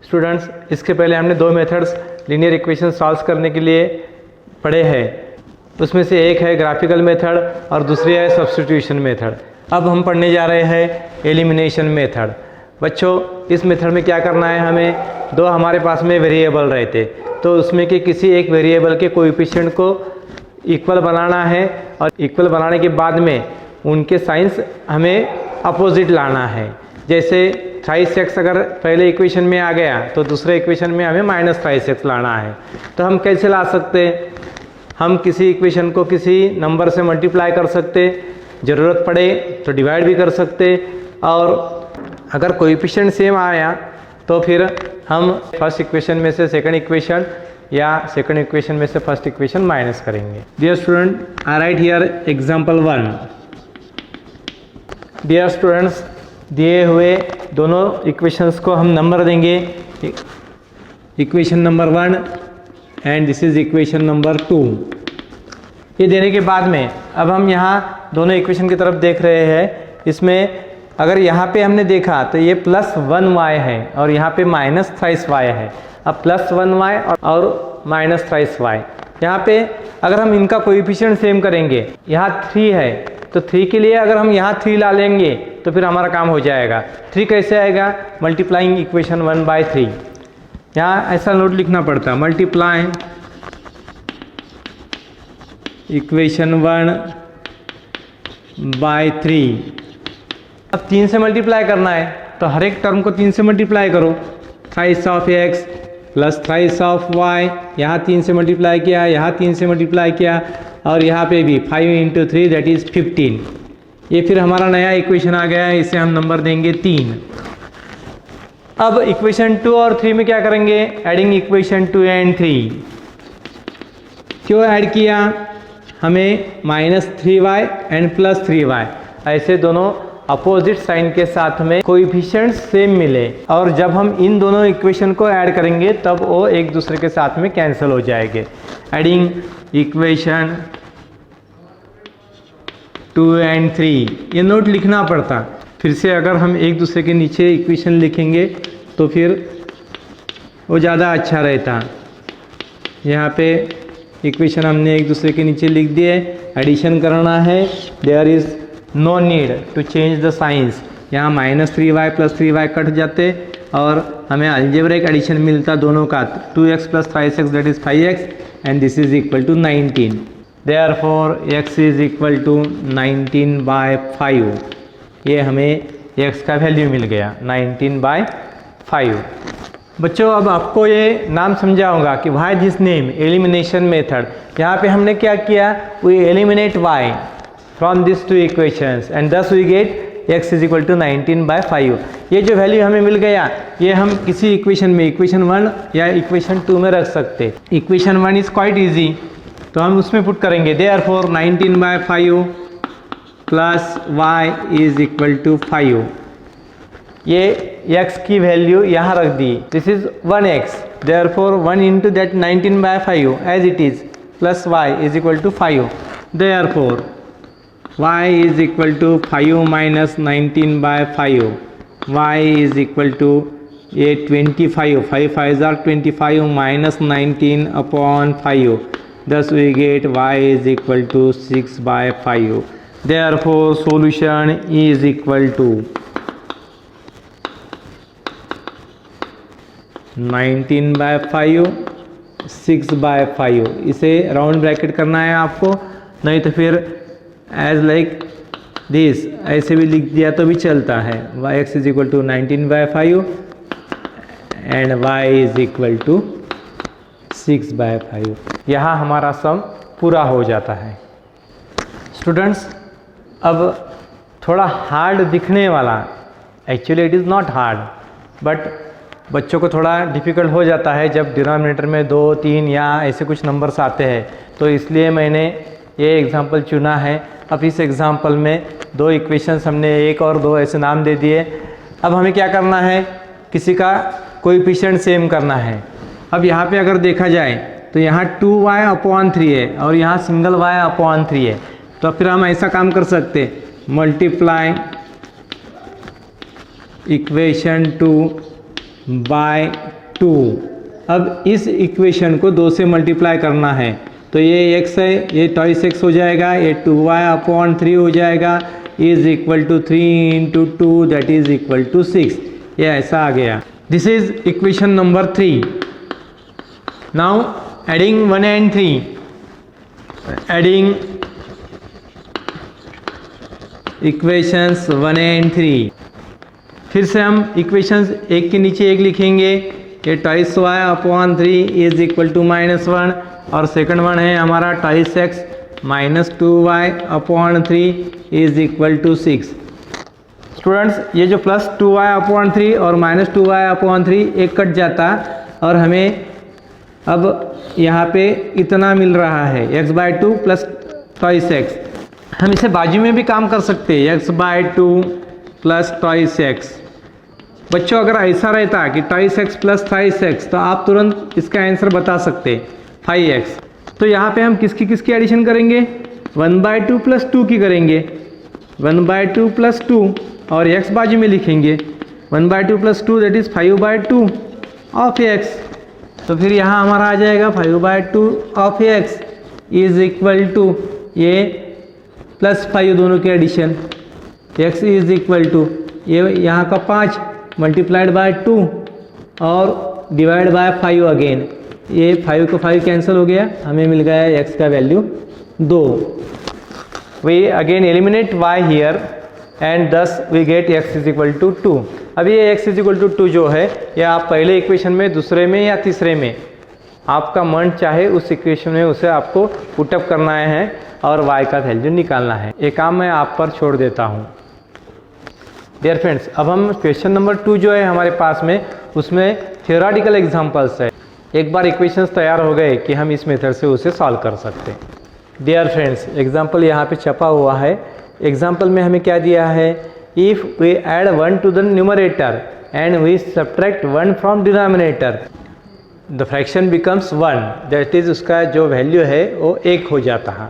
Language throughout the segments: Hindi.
स्टूडेंट्स, इसके पहले हमने दो मेथड्स लीनियर इक्वेशन सॉल्व करने के लिए पढ़े हैं। उसमें से एक है ग्राफिकल मेथड और दूसरी है सब्स्टिट्यूशन मेथड। अब हम पढ़ने जा रहे हैं एलिमिनेशन मेथड। बच्चों, इस मेथड में क्या करना है, हमें दो हमारे पास में वेरिएबल रहते तो उसमें के किसी एक वेरिएबल के कोएफिशिएंट को इक्वल बनाना है और इक्वल बनाने के बाद में उनके साइंस हमें अपोजिट लाना है। जैसे थ्राइस एक्स अगर पहले इक्वेशन में आ गया तो दूसरे इक्वेशन में हमें माइनस थ्राइस एक्स लाना है। तो हम कैसे ला सकते हैं, हम किसी इक्वेशन को किसी नंबर से मल्टीप्लाई कर सकते, ज़रूरत पड़े तो डिवाइड भी कर सकते, और अगर कोएफिशिएंट सेम आया तो फिर हम फर्स्ट इक्वेशन में से सेकंड इक्वेशन या सेकंड इक्वेशन में से फर्स्ट इक्वेशन माइनस करेंगे। Dear student, I write here example 1। Dear students, दिए हुए दोनों इक्वेशंस को हम नंबर देंगे, equation number 1 and this is equation number 2। ये देने के बाद में अब हम यहाँ दोनों इक्वेशन की तरफ देख रहे हैं। इसमें अगर यहाँ पे हमने देखा तो ये +1y है और यहाँ पे -3y है। अब +1y और -3y, यहाँ पे अगर हम इनका कोएफिशिएंट सेम करेंगे, यहाँ 3 है तो 3 के लिए अगर हम यहाँ 3 ला लेंगे तो फिर हमारा काम हो जाएगा। 3 कैसे आएगा, मल्टीप्लाइंग इक्वेशन 1/3। यहाँ ऐसा नोट लिखना पड़ता, मल्टीप्लाई इक्वेशन 1/3। अब 3 से मल्टीप्लाई करना है तो हर एक टर्म को 3 से मल्टीप्लाई करो। Thrice of x plus thrice of y, यहाँ 3 से मल्टीप्लाई किया, यहाँ 3 से मल्टीप्लाई किया, और यहाँ पे भी 5 × 3 दैट इज़ 15। ये फिर हमारा नया इक्वेशन आ गया है, इसे हम नंबर देंगे 3। अब इक्वेशन 2 और 3 में क्या करेंगे, एडिंग इक्वेशन 2 एंड 3। क्यों ऐड किया, हमें -3y एंड +3y ऐसे दोनों अपोजिट साइन के साथ में कोएफिशिएंट सेम मिले, और जब हम इन दोनों इक्वेशन को ऐड करेंगे तब वो एक दूसरे के साथ में कैंसिल हो जाएंगे। एडिंग इक्वेशन 2 एंड 3, ये नोट लिखना पड़ता। फिर से अगर हम एक दूसरे के नीचे इक्वेशन लिखेंगे तो फिर वो ज़्यादा अच्छा रहता। यहाँ पे इक्वेशन हमने एक दूसरे के नीचे लिख दिए, एडिशन करना है, there is no need to change the signs. यहाँ -3y + 3y कट जाते और हमें अलजेब्रिक एडिशन मिलता दोनों का, 2x + 5x that is 5x and this is equal to 19। Therefore x is equal to 19/5। ये हमें x का वैल्यू मिल गया 19/5। बच्चों, अब आपको ये नाम समझाऊंगा कि why this name elimination method. यहाँ पे हमने क्या किया, we eliminate y from this two equations and thus we get x is equal to 19/5। ये जो वैल्यू हमें मिल गया, ये हम किसी इक्वेशन में, इक्वेशन 1 या इक्वेशन 2 में रख सकते। इक्वेशन 1 इज़ क्वाइट ईजी, तो हम उसमें पुट करेंगे। Therefore 19/5 plus y is equal to 5। ये x की वैल्यू यहाँ रख दी, this is 1x, therefore 1 × that 19/5 as it is plus y is equal to 5। Therefore y is equal to 5 minus 19/5, y is equal to 25, 5 5s are 25 minus 19/5, thus we get y is equal to 6/5. Therefore solution is equal to 19/5 6/5। इसे राउंड ब्रैकेट करना है आपको, नहीं तो फिर एज लाइक दिस ऐसे भी लिख दिया तो भी चलता है। x is equal to 19/5 and y is equal to 6/5। यहाँ हमारा सम पूरा हो जाता है। स्टूडेंट्स, अब थोड़ा हार्ड दिखने वाला, actually it is not hard, but बच्चों को थोड़ा डिफ़िकल्ट हो जाता है जब डिनोमिनेटर में 2 3 या ऐसे कुछ नंबर्स आते हैं, तो इसलिए मैंने ये एग्ज़ाम्पल चुना है। अब इस एग्ज़ाम्पल में 2 इक्वेशंस हमने 1 और 2 ऐसे नाम दे दिए। अब हमें क्या करना है, किसी का कोएफिशिएंट सेम करना है। अब यहाँ पे अगर देखा जाए तो यहाँ 2y/3 है और यहाँ सिंगल y/3 है, तो फिर हम ऐसा काम कर सकते, मल्टीप्लाई इक्वेशन 2 बाय 2। अब इस इक्वेशन को 2 से मल्टीप्लाई करना है, तो ये x है, ये टॉइस x हो जाएगा, ये 2y/3 हो जाएगा, is equal to 3 into 2 that is equal to 6। ये ऐसा आ गया। This is equation number 3। Now adding 1 and 3, adding equations 1 and 3। फिर से हम इक्वेशंस एक के नीचे एक लिखेंगे। ये toys y/3 is equal to -1 और सेकंड वन है हमारा twice x -2y/3 is equal to 6। Students, ये जो प्लस 2y/3 और -2y/3 एक कट जाता और हमें अब यहाँ पे इतना मिल रहा है x/2 प्लस टॉइस x। हम इसे बाजू में भी काम कर सकते हैं, x/2 प्लस टॉइस x। बच्चों, अगर ऐसा रहता कि twice x plus twice x तो आप तुरंत इसका आंसर बता सकते 5x। तो यहाँ पे हम किसकी एडिशन करेंगे? 1/2 प्लस 2 की करेंगे, 1/2 प्लस 2 और x बाजू में लिखेंगे 1/2 plus 2 that is 5/2 of x। तो फिर यहाँ हमारा आ जाएगा 5/2 of x is equal to ये प्लस 5 दोनों के addition, x is equal to ये यहाँ का 5 मल्टीप्लाइड बाय 2 और डिवाइड बाय 5 अगेन। ये 5 को 5 कैंसिल हो गया, हमें मिल गया x का value 2। We again eliminate y here and thus we get x is equal to 2। अब ये x इज इक्वल टू 2 जो है, ये आप पहले इक्वेशन में, दूसरे में या तीसरे में आपका मन चाहे उस इक्वेशन में उसे आपको पुटअप करना है और y का वैल्यू निकालना है। ये काम मैं आप पर छोड़ देता हूँ। डियर फ्रेंड्स, अब हम क्वेश्चन नंबर 2 जो है हमारे पास में, उसमें थियोरेटिकल एग्जांपल्स है। एक बार इक्वेशंस तैयार हो गए कि हम इस मेथड से उसे सॉल्व कर सकते हैं। डियर फ्रेंड्स, एग्जांपल यहाँ पे छपा हुआ है। एग्जांपल में हमें क्या दिया है? If we add 1 to the numerator and we subtract 1 from denominator the fraction becomes 1, that is उसका जो वैल्यू है वो 1 हो जाता है।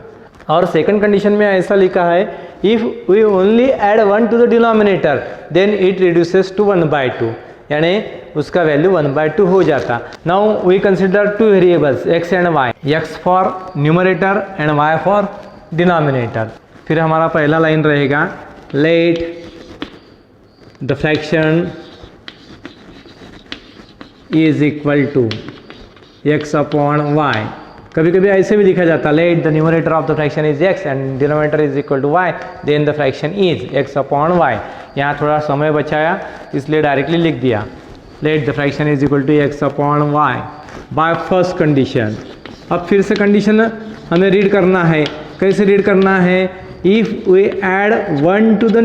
और सेकंड कंडीशन में ऐसा लिखा है, if we only add 1 to the denominator then it reduces to 1/2, यानी उसका वैल्यू 1/2 हो जाता। Now we consider 2 variables x and y, x for numerator and y for denominator. फिर हमारा पहला लाइन रहेगा, let the fraction is equal to x/y। कभी कभी ऐसे भी लिखा जाता, let the numerator of the fraction is x and denominator is equal to y then the fraction is x/y। यहाँ थोड़ा समय बचाया इसलिए डायरेक्टली लिख दिया, let the fraction is equal to x/y by first condition. अब फिर से कंडीशन हमें रीड करना है। कैसे रीड करना है? If we add 1 to the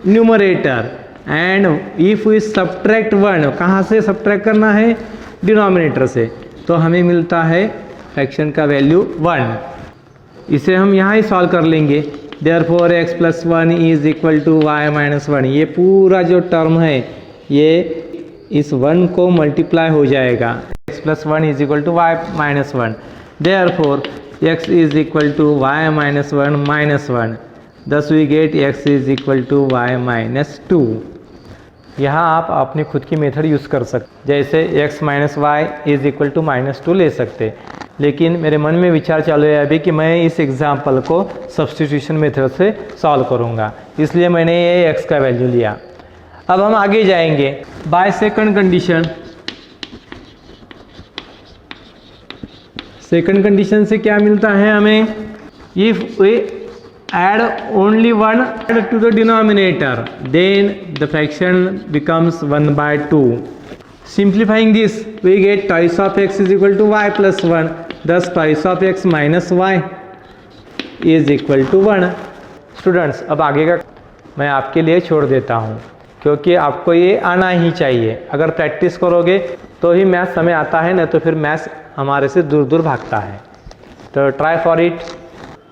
numerator and if we subtract 1, कहाँ से सब्ट्रैक्ट करना है? डिनोमिनेटर से। तो हमें मिलता है फ्रैक्शन का वैल्यू 1। इसे हम यहाँ ही सॉल्व कर लेंगे। Therefore x plus 1 is equal to y minus 1। ये पूरा जो टर्म है ये इस 1 को मल्टीप्लाई हो जाएगा। x plus 1 is equal to y minus 1। Therefore x is equal to y minus 1 minus 1। Thus we get x is equal to y minus 2। यहाँ आप अपनी खुद की मेथड यूज़ कर सकते, जैसे x minus Y is equal to -2 ले सकते। लेकिन मेरे मन में विचार चालू है अभी कि मैं इस एग्जाम्पल को सब्स्टिट्यूशन मेथड से सॉल्व करूँगा, इसलिए मैंने ये x का वैल्यू लिया। अब हम आगे जाएंगे by second condition. Second condition से क्या मिलता है हमें? If we add only 1 to the denominator then the fraction becomes 1/2. Simplifying this we get twice of x is equal to y plus 1, thus twice of x minus y is equal to 1. Students, अब आगे का मैं आपके लिए छोड़ देता हूँ, क्योंकि आपको ये आना ही चाहिए। अगर प्रैक्टिस करोगे तो ही मैथ्स हमें आता है, नहीं तो फिर मैथ्स हमारे से दूर दूर भागता है। तो ट्राई फॉर इट।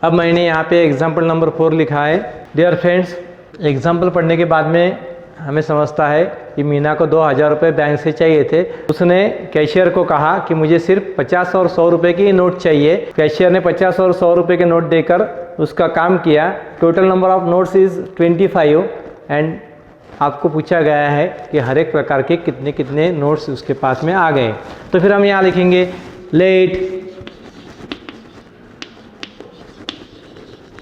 अब मैंने यहाँ पे एग्जाम्पल नंबर 4 लिखा है। डियर फ्रेंड्स, एग्जाम्पल पढ़ने के बाद में हमें समझता है कि मीना को 2000 रुपये बैंक से चाहिए थे। उसने कैशियर को कहा कि मुझे सिर्फ 50 और 100 रुपये की नोट चाहिए। कैशियर ने 50 और 100 रुपये के नोट देकर उसका काम किया। Total number of notes is 25 and आपको पूछा गया है कि हर एक प्रकार के कितने कितने नोट्स उसके पास में आ गए। तो फिर हम यहाँ लिखेंगे let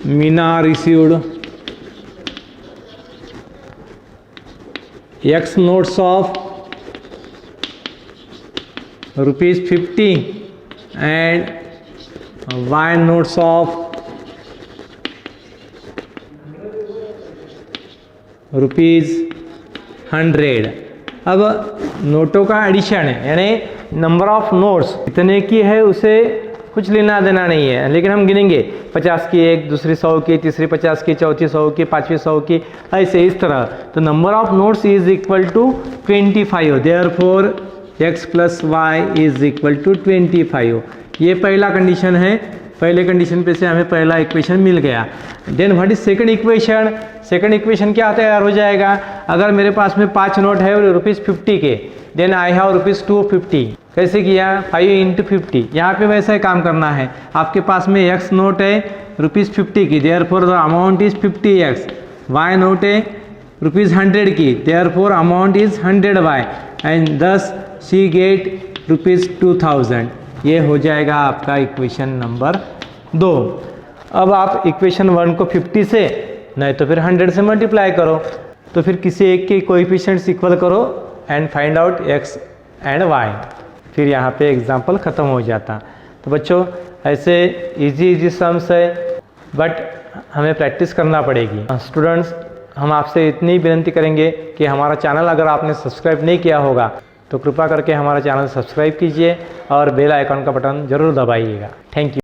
Meena received X notes of ₹50 and Y notes of ₹100। अब नोटों का एडिशन है, यानी नंबर ऑफ नोट्स कितने की है उसे कुछ लेना देना नहीं है, लेकिन हम गिनेंगे 50 की एक, दूसरी 100 की, तीसरी 50 की, चौथी 100 की, पांचवी 100 की, ऐसे इस तरह। तो number of notes is equal to 25, therefore x plus Y is equal to 25। ये पहला कंडीशन है, पहले कंडीशन पे से हमें पहला इक्वेशन मिल गया। Then what is second equation? Second equation क्या तैयार हो जाएगा? अगर मेरे पास में 5 नोट है ₹50 के, देन आई हैव ₹250। कैसे किया? 5 इंटू 50। यहाँ पे वैसा ही काम करना है। आपके पास में x नोट है ₹50 की, therefore the amount is 50x। y note है ₹100 की, therefore amount is 100y and thus she get ₹2000। ये हो जाएगा आपका इक्वेशन नंबर 2। अब आप इक्वेशन 1 को 50 से नहीं तो फिर 100 से मल्टीप्लाई करो, तो फिर किसी एक के कोएफिशिएंट्स इक्वल करो and find out x and y। फिर यहाँ पे एग्जाम्पल ख़त्म हो जाता। तो बच्चों ऐसे इजी सम्स है, बट हमें प्रैक्टिस करना पड़ेगी। स्टूडेंट्स, हम आपसे इतनी विनती करेंगे कि हमारा चैनल अगर आपने सब्सक्राइब नहीं किया होगा तो कृपया करके हमारा चैनल सब्सक्राइब कीजिए और बेल आइकन का बटन ज़रूर दबाइएगा। Thank you.